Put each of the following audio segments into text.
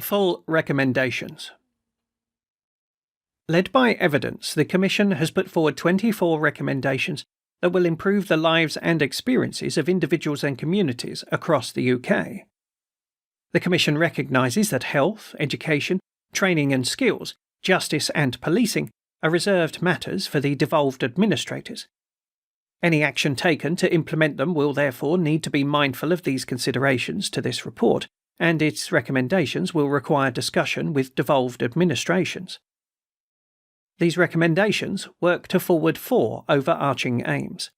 Full recommendations. Led by evidence, the Commission has put forward 24 recommendations that will improve the lives and experiences of individuals and communities across the UK. The Commission recognises that health, education, training and skills, justice and policing are reserved matters for the devolved administrators. Any action taken to implement them will therefore need to be mindful of these considerations to this report, and its recommendations will require discussion with devolved administrations. These recommendations work to forward 4 overarching aims: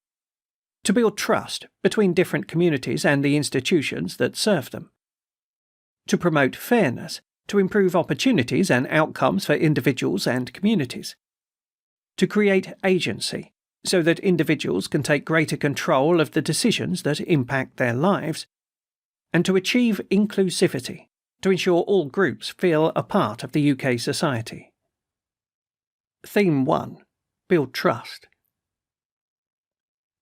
to build trust between different communities and the institutions that serve them, to promote fairness, to improve opportunities and outcomes for individuals and communities, to create agency, so that individuals can take greater control of the decisions that impact their lives, and to achieve inclusivity, to ensure all groups feel a part of the UK society. Theme 1. Build trust.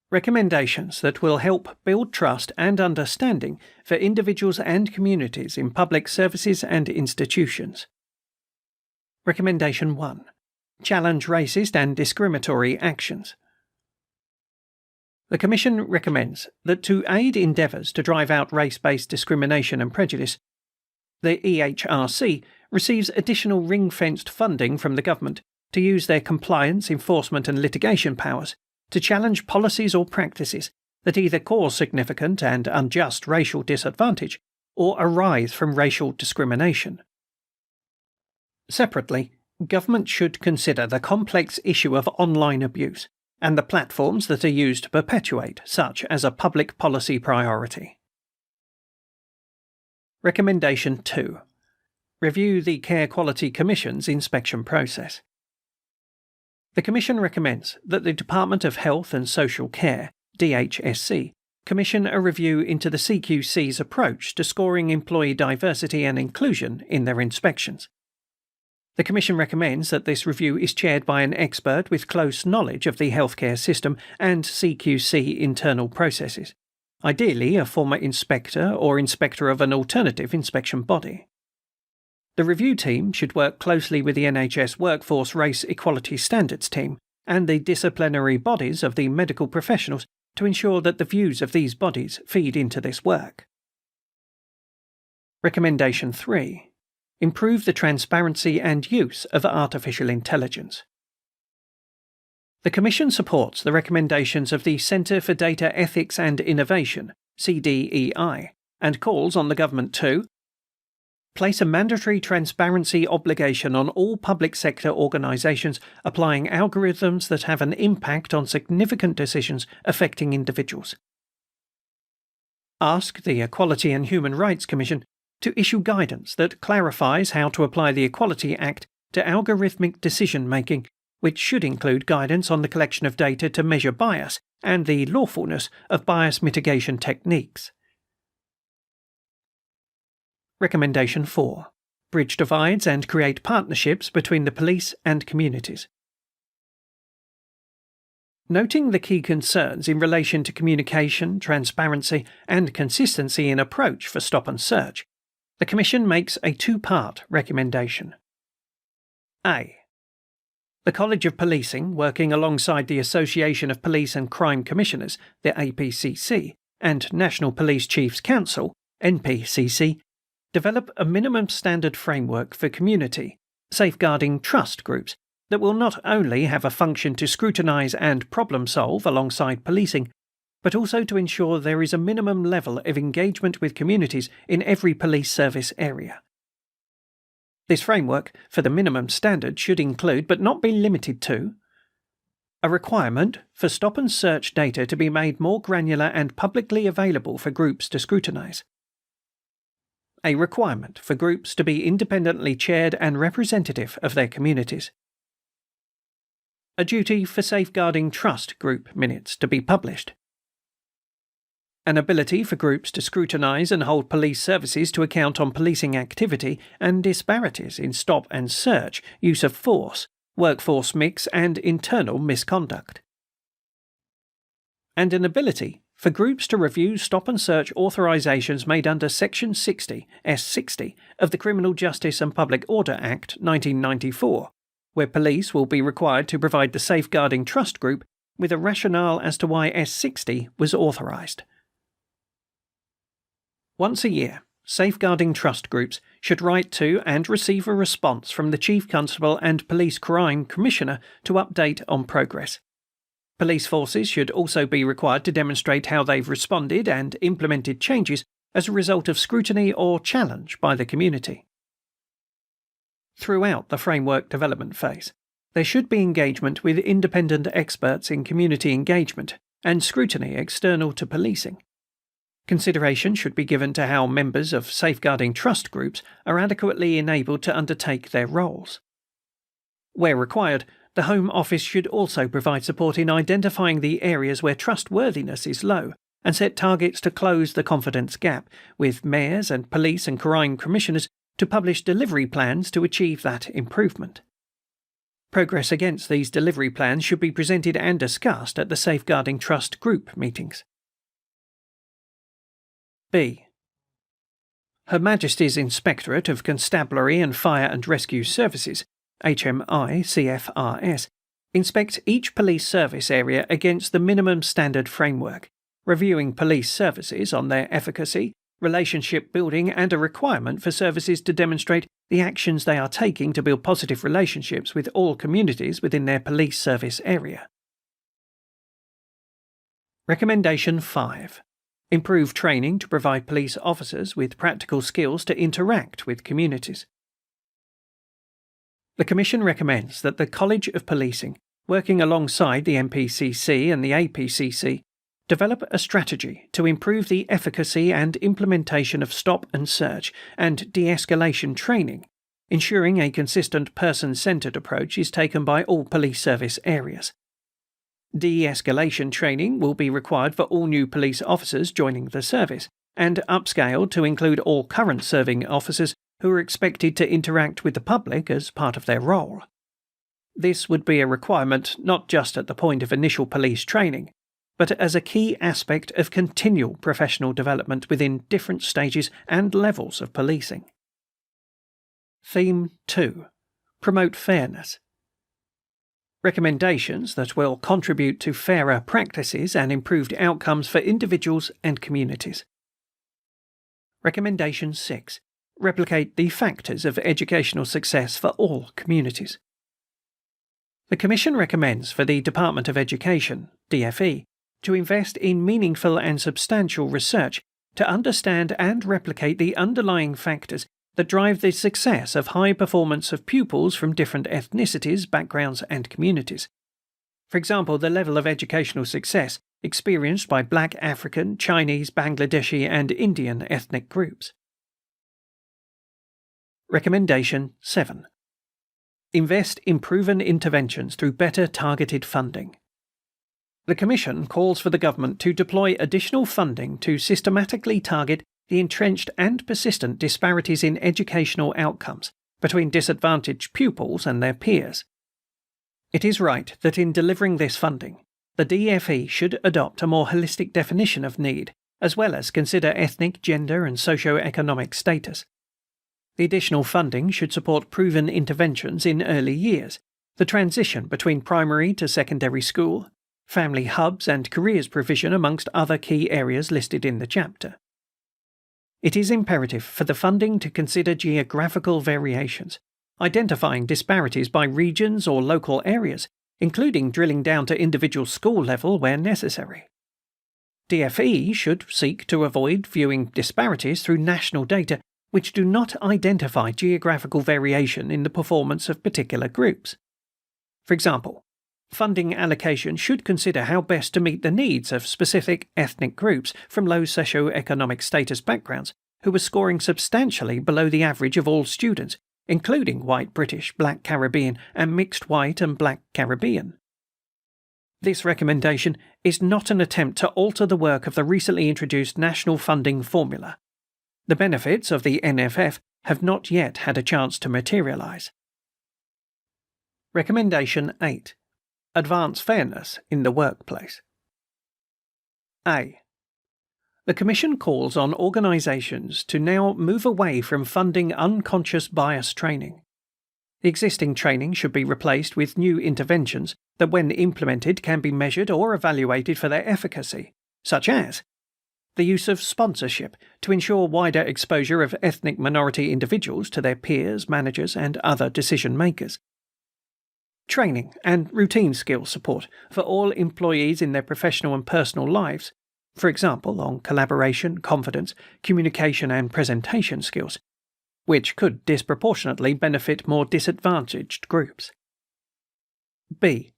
Recommendations that will help build trust and understanding for individuals and communities in public services and institutions. Recommendation 1. Challenge racist and discriminatory actions. The Commission recommends that to aid endeavours to drive out race-based discrimination and prejudice, the EHRC receives additional ring-fenced funding from the Government to use their compliance, enforcement and litigation powers to challenge policies or practices that either cause significant and unjust racial disadvantage or arise from racial discrimination. Separately, Government should consider the complex issue of online abuse and the platforms that are used to perpetuate such as a public policy priority. Recommendation 2. Review the Care Quality Commission's inspection process. The Commission recommends that the Department of Health and Social Care, DHSC, commission a review into the CQC's approach to scoring employee diversity and inclusion in their inspections. The Commission recommends that this review is chaired by an expert with close knowledge of the healthcare system and CQC internal processes, ideally a former inspector or inspector of an alternative inspection body. The review team should work closely with the NHS Workforce Race Equality Standards team and the disciplinary bodies of the medical professionals to ensure that the views of these bodies feed into this work. Recommendation 3. Improve the transparency and use of artificial intelligence. The Commission supports the recommendations of the Centre for Data Ethics and Innovation, CDEI, and calls on the Government to place a mandatory transparency obligation on all public sector organisations applying algorithms that have an impact on significant decisions affecting individuals. Ask the Equality and Human Rights Commission to issue guidance that clarifies how to apply the Equality Act to algorithmic decision-making, which should include guidance on the collection of data to measure bias and the lawfulness of bias mitigation techniques. Recommendation 4. Bridge divides and create partnerships between the police and communities. Noting the key concerns in relation to communication, transparency and consistency in approach for stop and search, the Commission makes a 2-part recommendation. A. The College of Policing, working alongside the Association of Police and Crime Commissioners, the APCC, and National Police Chiefs Council, NPCC, develop a minimum standard framework for community, safeguarding trust groups that will not only have a function to scrutinise and problem-solve alongside policing, but also to ensure there is a minimum level of engagement with communities in every police service area. This framework for the minimum standard should include, but not be limited to, a requirement for stop and search data to be made more granular and publicly available for groups to scrutinise, a requirement for groups to be independently chaired and representative of their communities, a duty for safeguarding trust group minutes to be published, an ability for groups to scrutinise and hold police services to account on policing activity and disparities in stop and search, use of force, workforce mix and internal misconduct, and an ability for groups to review stop and search authorisations made under Section 60, S60 of the Criminal Justice and Public Order Act 1994, where police will be required to provide the Safeguarding Trust Group with a rationale as to why S60 was authorised. Once a year, Safeguarding Trust Groups should write to and receive a response from the Chief Constable and Police Crime Commissioner to update on progress. Police forces should also be required to demonstrate how they've responded and implemented changes as a result of scrutiny or challenge by the community. Throughout the framework development phase, there should be engagement with independent experts in community engagement and scrutiny external to policing. Consideration should be given to how members of safeguarding trust groups are adequately enabled to undertake their roles. Where required, the Home Office should also provide support in identifying the areas where trustworthiness is low and set targets to close the confidence gap, with mayors and police and crime commissioners to publish delivery plans to achieve that improvement. Progress against these delivery plans should be presented and discussed at the Safeguarding Trust Group meetings. B. Her Majesty's Inspectorate of Constabulary and Fire and Rescue Services, HMI-CFRS, inspect each police service area against the minimum standard framework, reviewing police services on their efficacy, relationship building, and a requirement for services to demonstrate the actions they are taking to build positive relationships with all communities within their police service area. Recommendation 5. Improve training to provide police officers with practical skills to interact with communities. The Commission recommends that the College of Policing, working alongside the MPCC and the APCC, develop a strategy to improve the efficacy and implementation of stop and search and de-escalation training, ensuring a consistent person-centred approach is taken by all police service areas. De-escalation training will be required for all new police officers joining the service, and upscaled to include all current serving officers who are expected to interact with the public as part of their role. This would be a requirement not just at the point of initial police training, but as a key aspect of continual professional development within different stages and levels of policing. Theme 2. Promote fairness. Recommendations that will contribute to fairer practices and improved outcomes for individuals and communities. Recommendation 6. Replicate the factors of educational success for all communities. The Commission recommends for the Department of Education, DfE, to invest in meaningful and substantial research to understand and replicate the underlying factors that drive the success of high performance of pupils from different ethnicities, backgrounds, and communities. For example, the level of educational success experienced by Black, African, Chinese, Bangladeshi, and Indian ethnic groups. Recommendation 7. Invest in proven interventions through better targeted funding. The Commission calls for the Government to deploy additional funding to systematically target the entrenched and persistent disparities in educational outcomes between disadvantaged pupils and their peers. It is right that in delivering this funding, the DfE should adopt a more holistic definition of need, as well as consider ethnic, gender, and socio-economic status. The additional funding should support proven interventions in early years, the transition between primary to secondary school, family hubs and careers provision amongst other key areas listed in the chapter. It is imperative for the funding to consider geographical variations, identifying disparities by regions or local areas, including drilling down to individual school level where necessary. DfE should seek to avoid viewing disparities through national data which do not identify geographical variation in the performance of particular groups. For example, funding allocation should consider how best to meet the needs of specific ethnic groups from low socio-economic status backgrounds who are scoring substantially below the average of all students, including white British, black Caribbean, and mixed white and black Caribbean. This recommendation is not an attempt to alter the work of the recently introduced national funding formula. The benefits of the NFF have not yet had a chance to materialise. Recommendation 8. Advance fairness in the workplace. A. The Commission calls on organisations to now move away from funding unconscious bias training. The existing training should be replaced with new interventions that, when implemented, can be measured or evaluated for their efficacy, such as the use of sponsorship to ensure wider exposure of ethnic minority individuals to their peers, managers, and other decision makers. Training and routine skills support for all employees in their professional and personal lives, for example, on collaboration, confidence, communication, and presentation skills, which could disproportionately benefit more disadvantaged groups. B.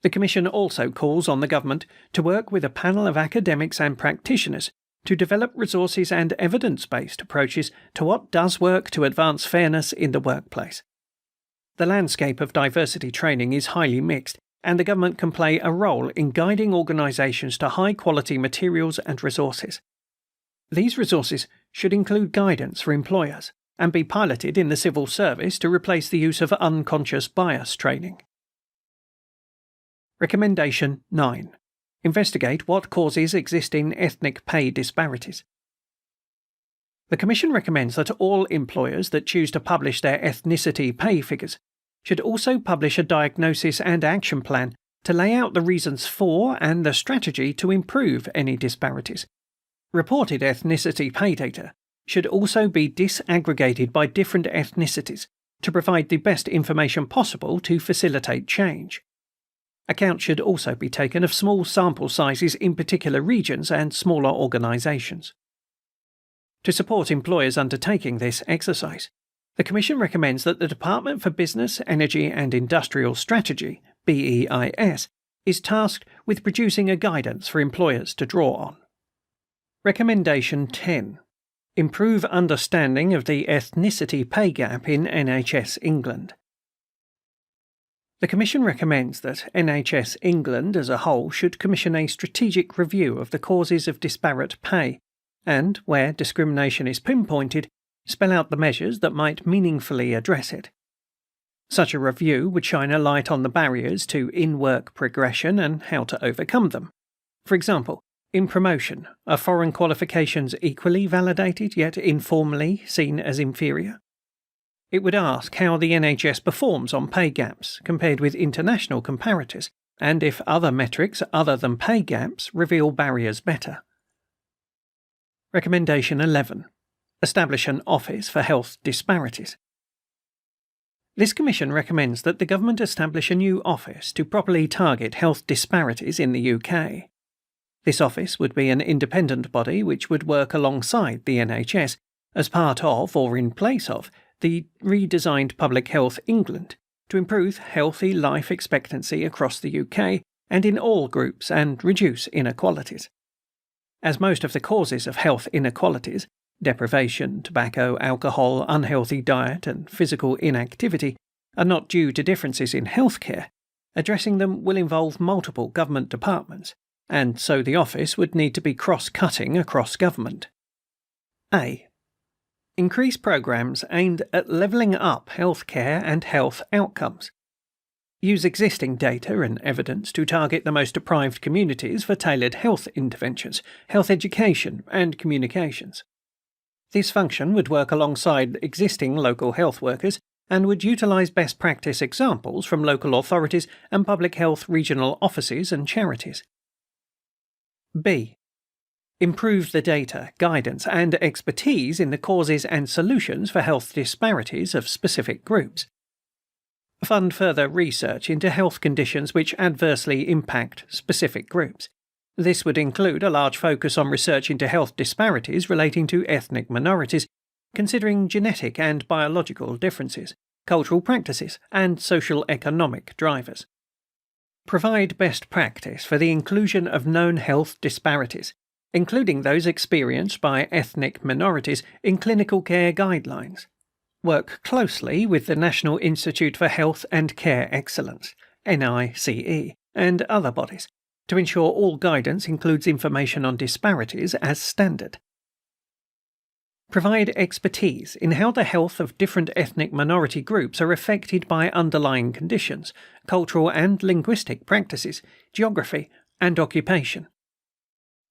The Commission also calls on the Government to work with a panel of academics and practitioners to develop resources and evidence-based approaches to what does work to advance fairness in the workplace. The landscape of diversity training is highly mixed, and the Government can play a role in guiding organisations to high-quality materials and resources. These resources should include guidance for employers and be piloted in the civil service to replace the use of unconscious bias training. Recommendation 9. Investigate what causes existing ethnic pay disparities. The Commission recommends that all employers that choose to publish their ethnicity pay figures should also publish a diagnosis and action plan to lay out the reasons for and the strategy to improve any disparities. Reported ethnicity pay data should also be disaggregated by different ethnicities to provide the best information possible to facilitate change. Account should also be taken of small sample sizes in particular regions and smaller organisations. To support employers undertaking this exercise, the Commission recommends that the Department for Business, Energy and Industrial Strategy, BEIS, is tasked with producing a guidance for employers to draw on. Recommendation 10. Improve understanding of the ethnicity pay gap in NHS England. The Commission recommends that NHS England as a whole should commission a strategic review of the causes of disparate pay and, where discrimination is pinpointed, spell out the measures that might meaningfully address it. Such a review would shine a light on the barriers to in-work progression and how to overcome them. For example, in promotion, are foreign qualifications equally validated yet informally seen as inferior? It would ask how the NHS performs on pay gaps compared with international comparators, and if other metrics other than pay gaps reveal barriers better. Recommendation 11. Establish an Office for Health Disparities. This Commission recommends that the Government establish a new office to properly target health disparities in the UK. This office would be an independent body which would work alongside the NHS, as part of or in place of the redesigned Public Health England, to improve healthy life expectancy across the UK and in all groups and reduce inequalities. As most of the causes of health inequalities, deprivation, tobacco, alcohol, unhealthy diet and physical inactivity, are not due to differences in healthcare, addressing them will involve multiple government departments, and so the office would need to be cross-cutting across government. A. Increase programs aimed at levelling up healthcare and health outcomes. Use existing data and evidence to target the most deprived communities for tailored health interventions, health education, and communications. This function would work alongside existing local health workers and would utilise best practice examples from local authorities and public health regional offices and charities. B. Improve the data, guidance, and expertise in the causes and solutions for health disparities of specific groups. Fund further research into health conditions which adversely impact specific groups. This would include a large focus on research into health disparities relating to ethnic minorities, considering genetic and biological differences, cultural practices, and social economic drivers. Provide best practice for the inclusion of known health disparities, including those experienced by ethnic minorities, in clinical care guidelines. Work closely with the National Institute for Health and Care Excellence, NICE, and other bodies, to ensure all guidance includes information on disparities as standard. Provide expertise in how the health of different ethnic minority groups are affected by underlying conditions, cultural and linguistic practices, geography, and occupation.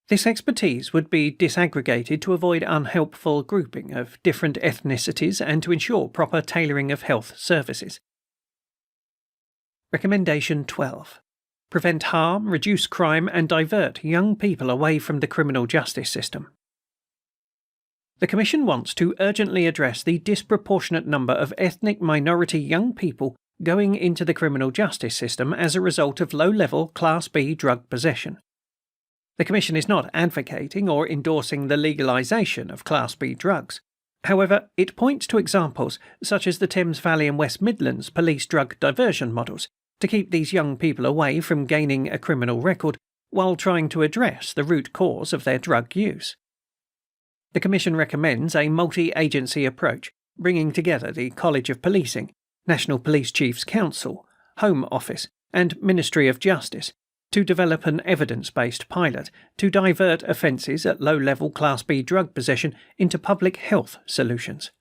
This expertise would be disaggregated to avoid unhelpful grouping of different ethnicities and to ensure proper tailoring of health services. Recommendation 12. Prevent harm, reduce crime, and divert young people away from the criminal justice system. The Commission wants to urgently address the disproportionate number of ethnic minority young people going into the criminal justice system as a result of low-level Class B drug possession. The Commission is not advocating or endorsing the legalisation of Class B drugs. However, it points to examples such as the Thames Valley and West Midlands police drug diversion models to keep these young people away from gaining a criminal record while trying to address the root cause of their drug use. The Commission recommends a multi-agency approach, bringing together the College of Policing, National Police Chiefs Council, Home Office, and Ministry of Justice to develop an evidence-based pilot to divert offences at low-level Class B drug possession into public health solutions.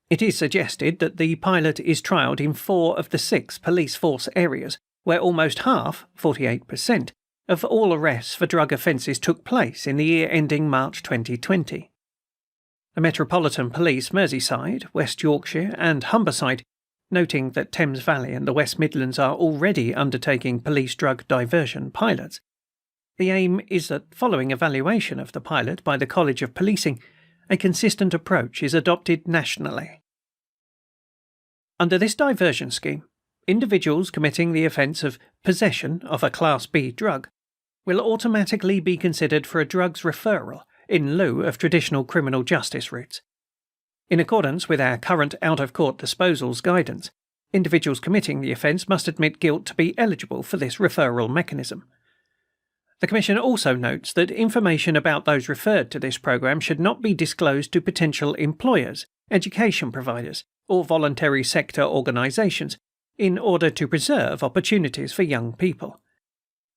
It is suggested that the pilot is trialled in 4 of the 6 police force areas, where almost half, 48%, of all arrests for drug offences took place in the year ending March 2020. The Metropolitan Police Merseyside, West Yorkshire and Humberside, noting that Thames Valley and the West Midlands are already undertaking police drug diversion pilots. The aim is that, following evaluation of the pilot by the College of Policing, a consistent approach is adopted nationally. Under this diversion scheme, individuals committing the offence of possession of a Class B drug will automatically be considered for a drugs referral in lieu of traditional criminal justice routes. In accordance with our current out-of-court disposals guidance, individuals committing the offence must admit guilt to be eligible for this referral mechanism. The Commission also notes that information about those referred to this programme should not be disclosed to potential employers, education providers, or voluntary sector organisations in order to preserve opportunities for young people.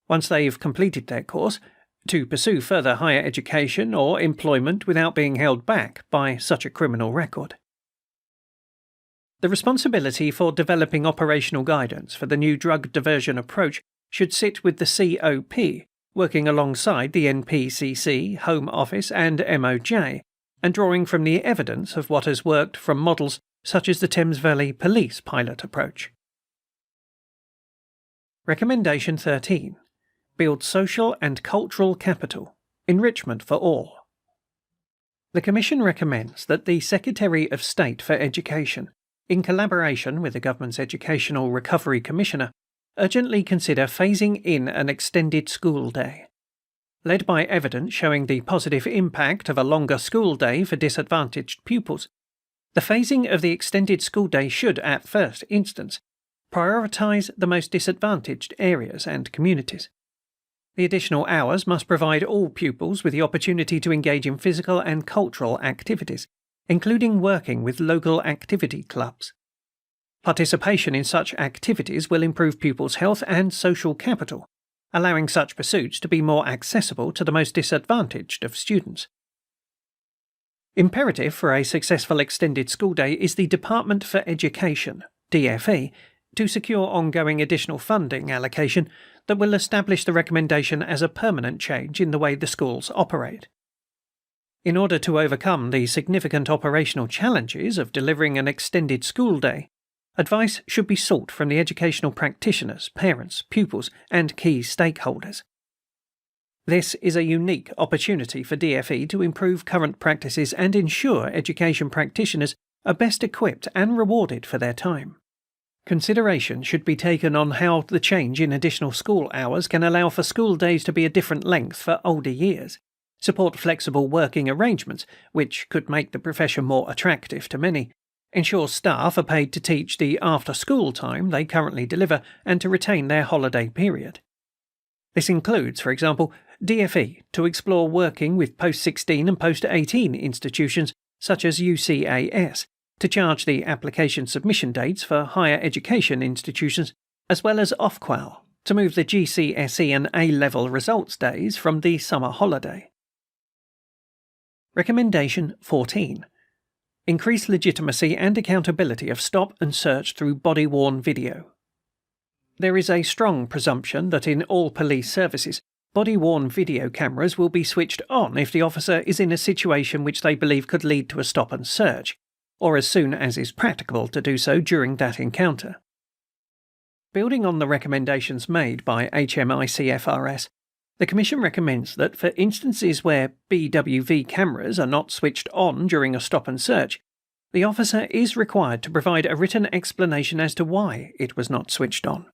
Once they've completed their course, to pursue further higher education or employment without being held back by such a criminal record. The responsibility for developing operational guidance for the new drug diversion approach should sit with the COP, working alongside the NPCC, Home Office and MOJ, and drawing from the evidence of what has worked from models such as the Thames Valley Police pilot approach. Recommendation 13. Build social and cultural capital. Enrichment for all. The Commission recommends that the Secretary of State for Education, in collaboration with the Government's Educational Recovery Commissioner, urgently consider phasing in an extended school day. Led by evidence showing the positive impact of a longer school day for disadvantaged pupils, the phasing of the extended school day should, at first instance, prioritise the most disadvantaged areas and communities. The additional hours must provide all pupils with the opportunity to engage in physical and cultural activities, including working with local activity clubs. Participation in such activities will improve pupils' health and social capital, allowing such pursuits to be more accessible to the most disadvantaged of students. Imperative for a successful extended school day is the Department for Education, DfE, to secure ongoing additional funding allocation that will establish the recommendation as a permanent change in the way the schools operate. In order to overcome the significant operational challenges of delivering an extended school day, advice should be sought from the educational practitioners, parents, pupils, and key stakeholders. This is a unique opportunity for DfE to improve current practices and ensure education practitioners are best equipped and rewarded for their time. Consideration should be taken on how the change in additional school hours can allow for school days to be a different length for older years, support flexible working arrangements, which could make the profession more attractive to many, ensure staff are paid to teach the after-school time they currently deliver and to retain their holiday period. This includes, for example, DfE to explore working with post-16 and post-18 institutions such as UCAS to charge the application submission dates for higher education institutions, as well as Ofqual to move the GCSE and A-level results days from the summer holiday. Recommendation 14. Increase legitimacy and accountability of stop and search through body-worn video. There is a strong presumption that in all police services, Body-worn video cameras will be switched on if the officer is in a situation which they believe could lead to a stop and search, or as soon as is practicable to do so during that encounter. Building on the recommendations made by HMICFRS, the Commission recommends that for instances where BWV cameras are not switched on during a stop and search, the officer is required to provide a written explanation as to why it was not switched on.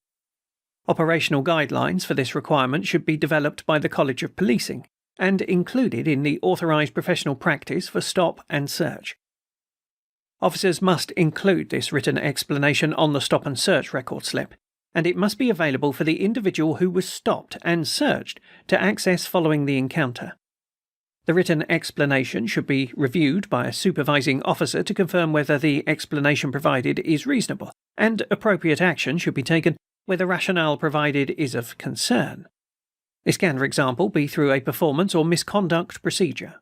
Operational guidelines for this requirement should be developed by the College of Policing and included in the authorised professional practice for stop and search. Officers must include this written explanation on the stop and search record slip, and it must be available for the individual who was stopped and searched to access following the encounter. The written explanation should be reviewed by a supervising officer to confirm whether the explanation provided is reasonable, and appropriate action should be taken where the rationale provided is of concern. This can, for example, be through a performance or misconduct procedure.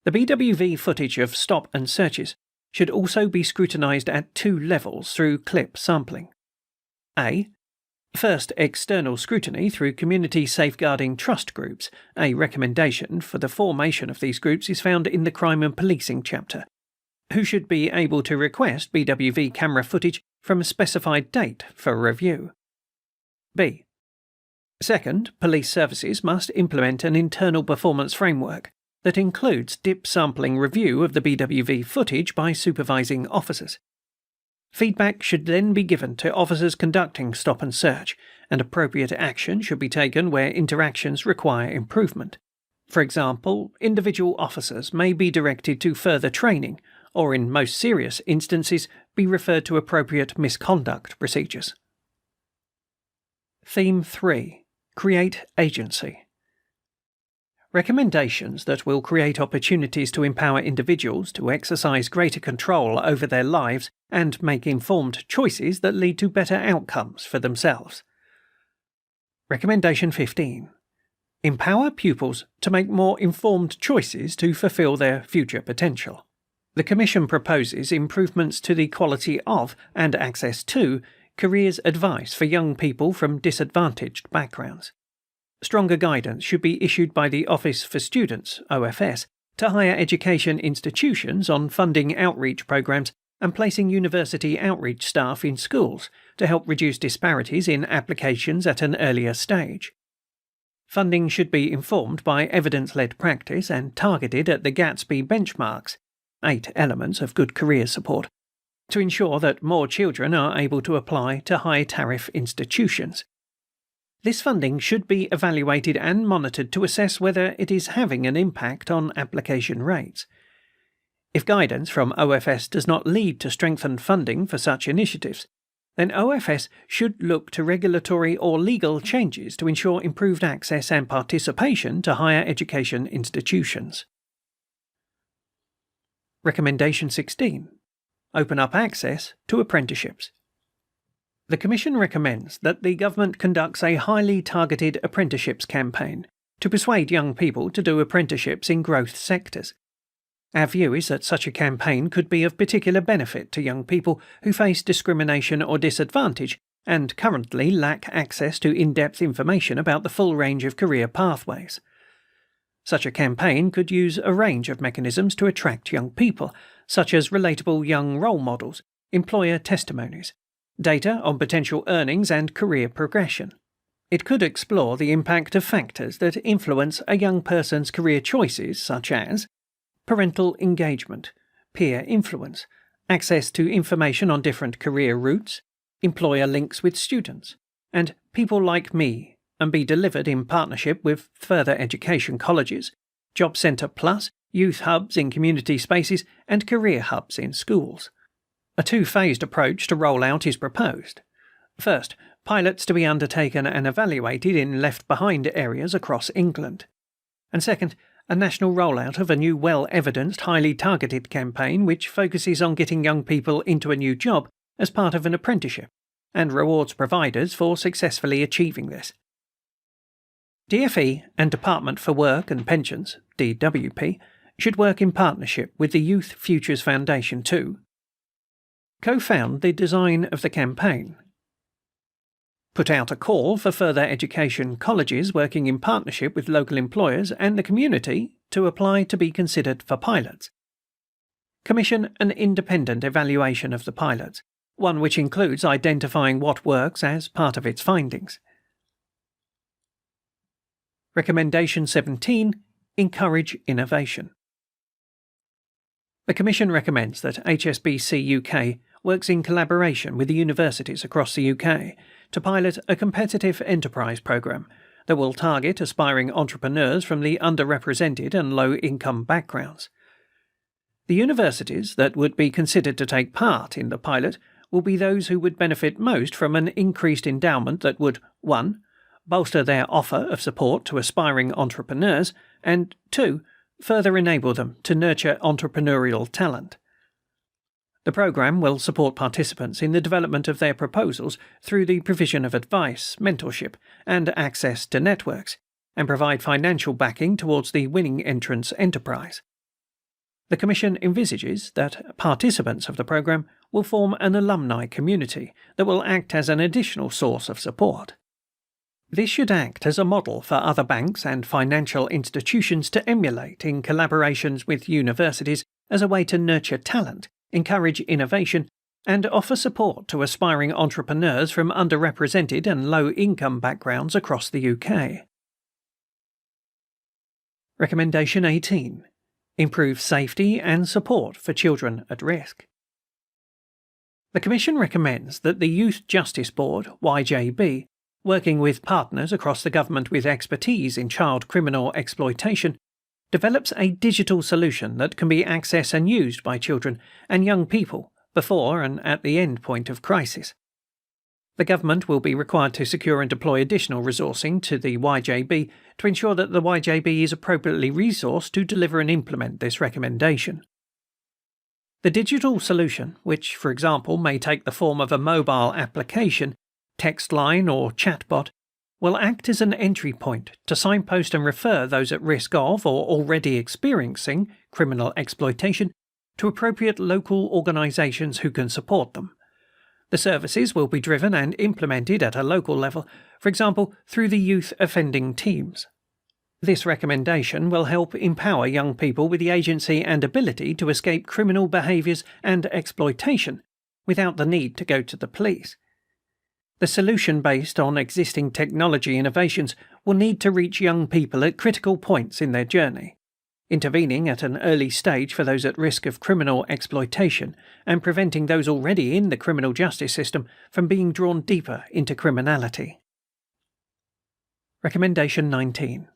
The BWV footage of stop and searches should also be scrutinised at 2 levels through clip sampling. A. First, external scrutiny through community safeguarding trust groups. A recommendation for the formation of these groups is found in the Crime and Policing chapter, who should be able to request BWV camera footage from a specified date for review. B. Second, police services must implement an internal performance framework that includes dip sampling review of the BWV footage by supervising officers. Feedback should then be given to officers conducting stop and search, and appropriate action should be taken where interactions require improvement. For example, individual officers may be directed to further training, or in most serious instances, be referred to appropriate misconduct procedures. Theme 3. Create agency. Recommendations that will create opportunities to empower individuals to exercise greater control over their lives and make informed choices that lead to better outcomes for themselves. Recommendation 15. Empower pupils to make more informed choices to fulfil their future potential. The Commission proposes improvements to the quality of and access to careers advice for young people from disadvantaged backgrounds. Stronger guidance should be issued by the Office for Students, OFS, to higher education institutions on funding outreach programs and placing university outreach staff in schools to help reduce disparities in applications at an earlier stage. Funding should be informed by evidence-led practice and targeted at the Gatsby benchmarks, 8 elements of good career support, to ensure that more children are able to apply to high-tariff institutions. This funding should be evaluated and monitored to assess whether it is having an impact on application rates. If guidance from OFS does not lead to strengthened funding for such initiatives, then OFS should look to regulatory or legal changes to ensure improved access and participation to higher education institutions. Recommendation 16. Open up access to apprenticeships. The Commission recommends that the Government conducts a highly targeted apprenticeships campaign to persuade young people to do apprenticeships in growth sectors. Our view is that such a campaign could be of particular benefit to young people who face discrimination or disadvantage and currently lack access to in-depth information about the full range of career pathways. Such a campaign could use a range of mechanisms to attract young people, such as relatable young role models, employer testimonies, data on potential earnings and career progression. It could explore the impact of factors that influence a young person's career choices, such as parental engagement, peer influence, access to information on different career routes, employer links with students, and people like me, and be delivered in partnership with further education colleges, Job Centre Plus, youth hubs in community spaces, and career hubs in schools. A 2-phased approach to rollout is proposed. First, pilots to be undertaken and evaluated in left-behind areas across England. And second, a national rollout of a new well-evidenced, highly targeted campaign which focuses on getting young people into a new job as part of an apprenticeship, and rewards providers for successfully achieving this. DfE and Department for Work and Pensions, DWP, should work in partnership with the Youth Futures Foundation to co-found the design of the campaign, Put out a call for further education colleges working in partnership with local employers and the community to apply to be considered for pilots. Commission an independent evaluation of the pilots, one which includes identifying what works as part of its findings. Recommendation 17. Encourage innovation. The Commission recommends that HSBC UK works in collaboration with the universities across the UK to pilot a competitive enterprise programme that will target aspiring entrepreneurs from the underrepresented and low-income backgrounds. The universities that would be considered to take part in the pilot will be those who would benefit most from an increased endowment that would 1. Bolster their offer of support to aspiring entrepreneurs, and 2. Further enable them to nurture entrepreneurial talent. The programme will support participants in the development of their proposals through the provision of advice, mentorship, and access to networks, and provide financial backing towards the winning entrants enterprise. The Commission envisages that participants of the programme will form an alumni community that will act as an additional source of support. This should act as a model for other banks and financial institutions to emulate in collaborations with universities as a way to nurture talent, encourage innovation, and offer support to aspiring entrepreneurs from underrepresented and low-income backgrounds across the UK. Recommendation 18. Improve safety and support for children at risk. The Commission recommends that the Youth Justice Board, YJB, working with partners across the government with expertise in child criminal exploitation, develops a digital solution that can be accessed and used by children and young people before and at the end point of crisis. The government will be required to secure and deploy additional resourcing to the YJB to ensure that the YJB is appropriately resourced to deliver and implement this recommendation. The digital solution, which, for example, may take the form of a mobile application, text line or chatbot, will act as an entry point to signpost and refer those at risk of or already experiencing criminal exploitation to appropriate local organisations who can support them. The services will be driven and implemented at a local level, for example, through the youth offending teams. This recommendation will help empower young people with the agency and ability to escape criminal behaviours and exploitation without the need to go to the police. The solution based on existing technology innovations will need to reach young people at critical points in their journey, intervening at an early stage for those at risk of criminal exploitation and preventing those already in the criminal justice system from being drawn deeper into criminality. Recommendation 19.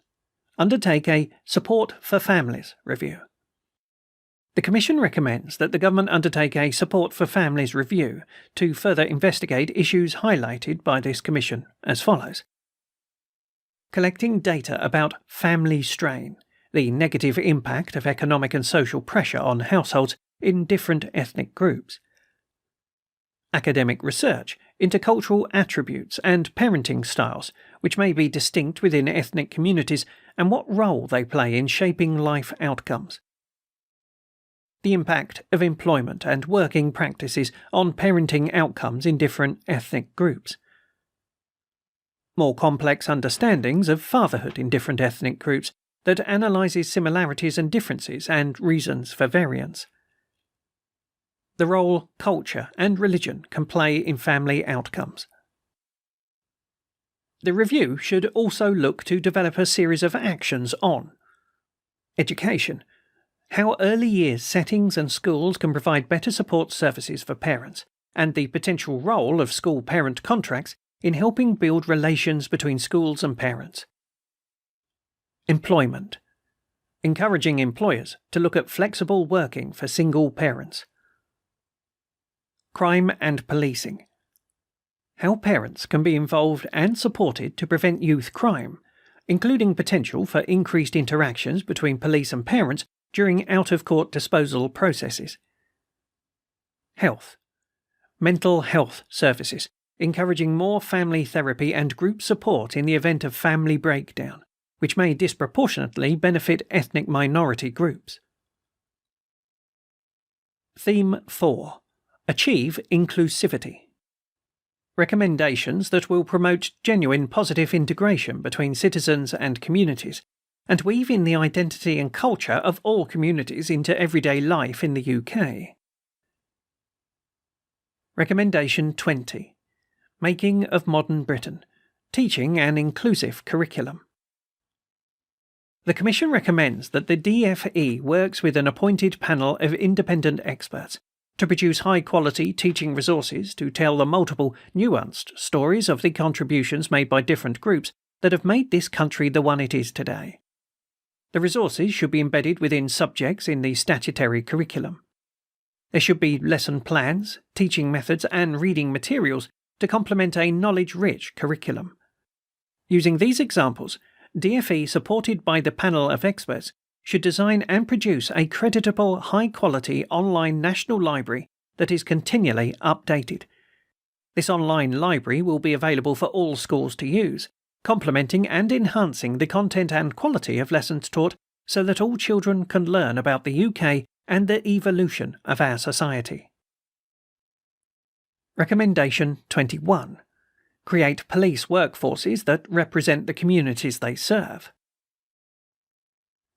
Undertake a Support for Families review. The Commission recommends that the Government undertake a Support for Families review to further investigate issues highlighted by this Commission as follows. Collecting data about family strain, the negative impact of economic and social pressure on households in different ethnic groups. Academic research into cultural attributes and parenting styles, which may be distinct within ethnic communities, and what role they play in shaping life outcomes. The impact of employment and working practices on parenting outcomes in different ethnic groups. More complex understandings of fatherhood in different ethnic groups that analyses similarities and differences and reasons for variance. The role culture and religion can play in family outcomes. The review should also look to develop a series of actions on education, how early years settings and schools can provide better support services for parents, and the potential role of school-parent contracts in helping build relations between schools and parents. Employment, encouraging employers to look at flexible working for single parents. Crime and policing, how parents can be involved and supported to prevent youth crime, including potential for increased interactions between police and parents during out-of-court disposal processes. Health, mental health services, encouraging more family therapy and group support in the event of family breakdown, which may disproportionately benefit ethnic minority groups. Theme 4. Achieve inclusivity. recommendations that will promote genuine positive integration between citizens and communities, and weave in the identity and culture of all communities into everyday life in the UK. Recommendation 20. Making of Modern Britain. Teaching an Inclusive Curriculum. The Commission recommends that the DFE works with an appointed panel of independent experts to produce high-quality teaching resources to tell the multiple, nuanced stories of the contributions made by different groups that have made this country the one it is today. The resources should be embedded within subjects in the statutory curriculum. There should be lesson plans, teaching methods, and reading materials to complement a knowledge-rich curriculum. Using these examples, DFE, supported by the panel of experts, should design and produce a creditable, high-quality online national library that is continually updated. This online library will be available for all schools to use, complementing and enhancing the content and quality of lessons taught so that all children can learn about the UK and the evolution of our society. Recommendation 21. Create police workforces that represent the communities they serve.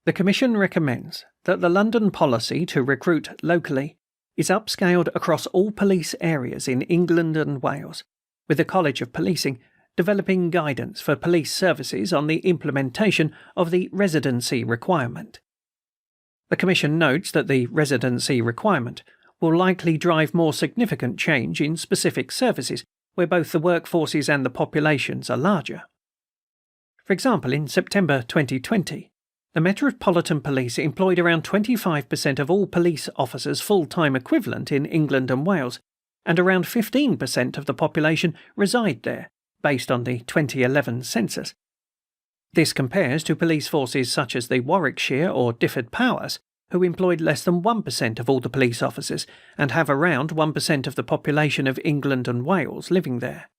The Commission recommends that the London policy to recruit locally is upscaled across all police areas in England and Wales, with the College of Policing developing guidance for police services on the implementation of the residency requirement. The Commission notes that the residency requirement will likely drive more significant change in specific services where both the workforces and the populations are larger. For example, in September 2020, the Metropolitan Police employed around 25% of all police officers' full-time equivalent in England and Wales, and around 15% of the population reside there, based on the 2011 census. This compares to police forces such as the Warwickshire or Divert powers, who employed less than 1% of all the police officers and have around 1% of the population of England and Wales living there.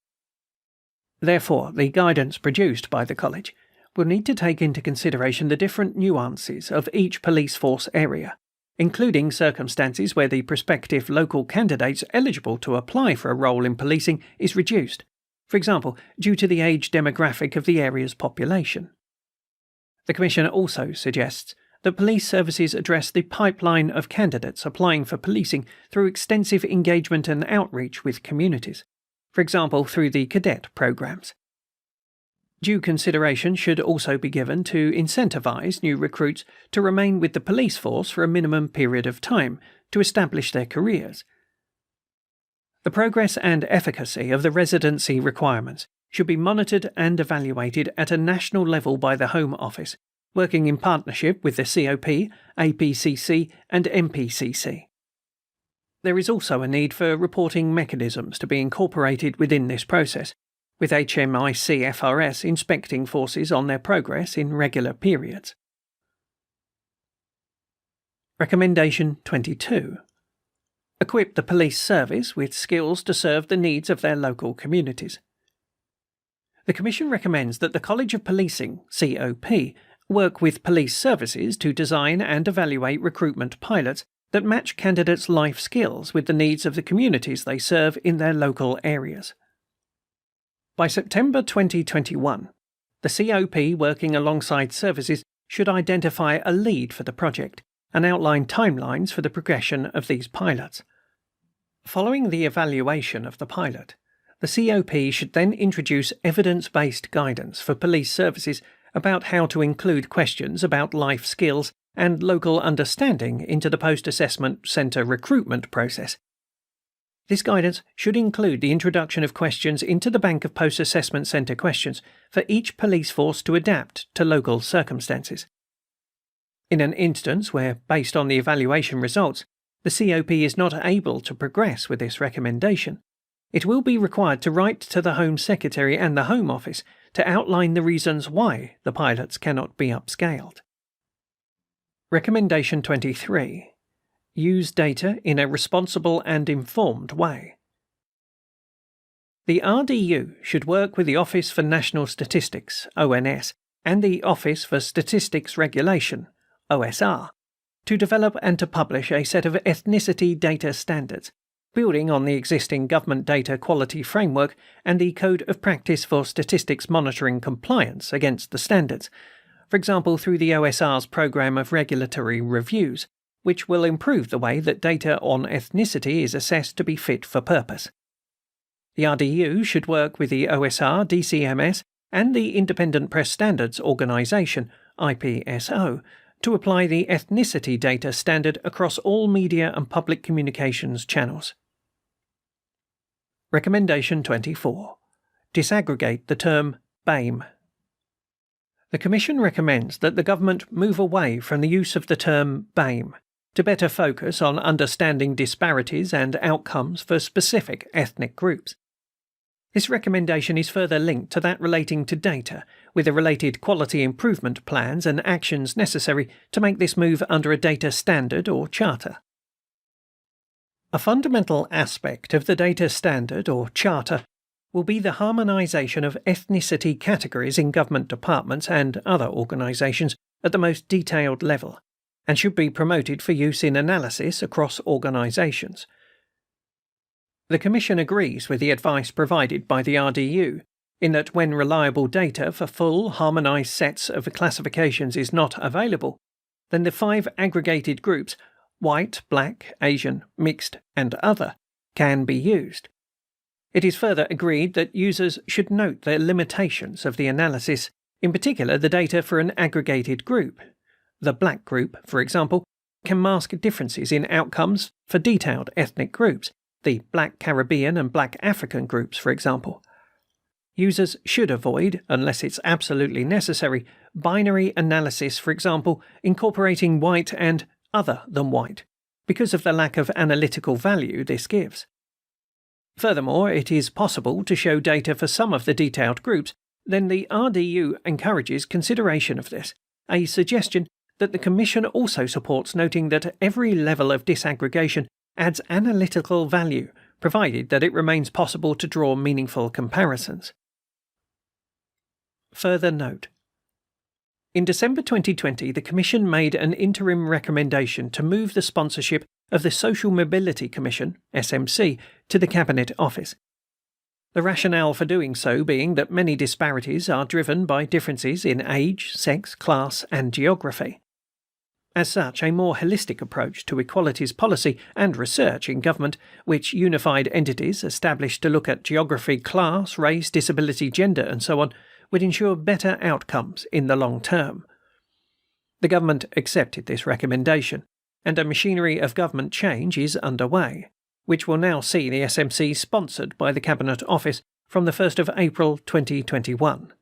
Therefore, the guidance produced by the College will need to take into consideration the different nuances of each police force area, including circumstances where the prospective local candidates eligible to apply for a role in policing is reduced, for example, due to the age demographic of the area's population. The Commission also suggests that police services address the pipeline of candidates applying for policing through extensive engagement and outreach with communities, for example through the cadet programs. Due consideration should also be given to incentivise new recruits to remain with the police force for a minimum period of time to establish their careers. The progress and efficacy of the residency requirements should be monitored and evaluated at a national level by the Home Office, working in partnership with the COP, APCC and MPCC. There is also a need for reporting mechanisms to be incorporated within this process, with HMIC-FRS inspecting forces on their progress in regular periods. Recommendation 22. Equip the police service with skills to serve the needs of their local communities. The Commission recommends that the College of Policing, COP, work with police services to design and evaluate recruitment pilots that match candidates' life skills with the needs of the communities they serve in their local areas. By September 2021, the COP working alongside services should identify a lead for the project and outline timelines for the progression of these pilots. Following the evaluation of the pilot, the COP should then introduce evidence-based guidance for police services about how to include questions about life skills and local understanding into the post-assessment centre recruitment process. This guidance should include the introduction of questions into the bank of post-assessment centre questions for each police force to adapt to local circumstances. In an instance where, based on the evaluation results, the COP is not able to progress with this recommendation, it will be required to write to the Home Secretary and the Home Office to outline the reasons why the pilots cannot be upscaled. Recommendation 23. Use data in a responsible and informed way. The RDU should work with the Office for National Statistics, ONS, and the Office for Statistics Regulation, OSR, to develop and to publish a set of ethnicity data standards building on the existing Government Data Quality Framework and the Code of Practice for Statistics Monitoring Compliance against the standards, for example through the OSR's Programme of Regulatory Reviews, which will improve the way that data on ethnicity is assessed to be fit for purpose. The RDU should work with the OSR, DCMS, and the Independent Press Standards Organisation, IPSO, to apply the ethnicity data standard across all media and public communications channels. Recommendation 24. Disaggregate the term BAME. The Commission recommends that the Government move away from the use of the term BAME to better focus on understanding disparities and outcomes for specific ethnic groups. This recommendation is further linked to that relating to data, with the related quality improvement plans and actions necessary to make this move under a data standard or charter. A fundamental aspect of the data standard or charter will be the harmonisation of ethnicity categories in government departments and other organisations at the most detailed level, and should be promoted for use in analysis across organisations. The Commission agrees with the advice provided by the RDU in that when reliable data for full, harmonised sets of classifications is not available, then the 5 aggregated groups white, black, Asian, mixed, and other can be used. It is further agreed that users should note the limitations of the analysis, in particular the data for an aggregated group. The black group, for example, can mask differences in outcomes for detailed ethnic groups, the Black Caribbean and Black African groups, for example. Users should avoid, unless it's absolutely necessary, binary analysis, for example, incorporating white and other than white, because of the lack of analytical value this gives. Furthermore, it is possible to show data for some of the detailed groups, then the RDU encourages consideration of this, a suggestion that the Commission also supports, noting that every level of disaggregation adds analytical value, provided that it remains possible to draw meaningful comparisons. Further note. In December 2020, the Commission made an interim recommendation to move the sponsorship of the Social Mobility Commission, SMC, to the Cabinet Office. The rationale for doing so being that many disparities are driven by differences in age, sex, class, and geography. As such, a more holistic approach to equalities policy and research in government, which unified entities established to look at geography, class, race, disability, gender, and so on, would ensure better outcomes in the long term. The government accepted this recommendation, and a machinery of government change is underway, which will now see the SMC sponsored by the Cabinet Office from the 1st of April 2021.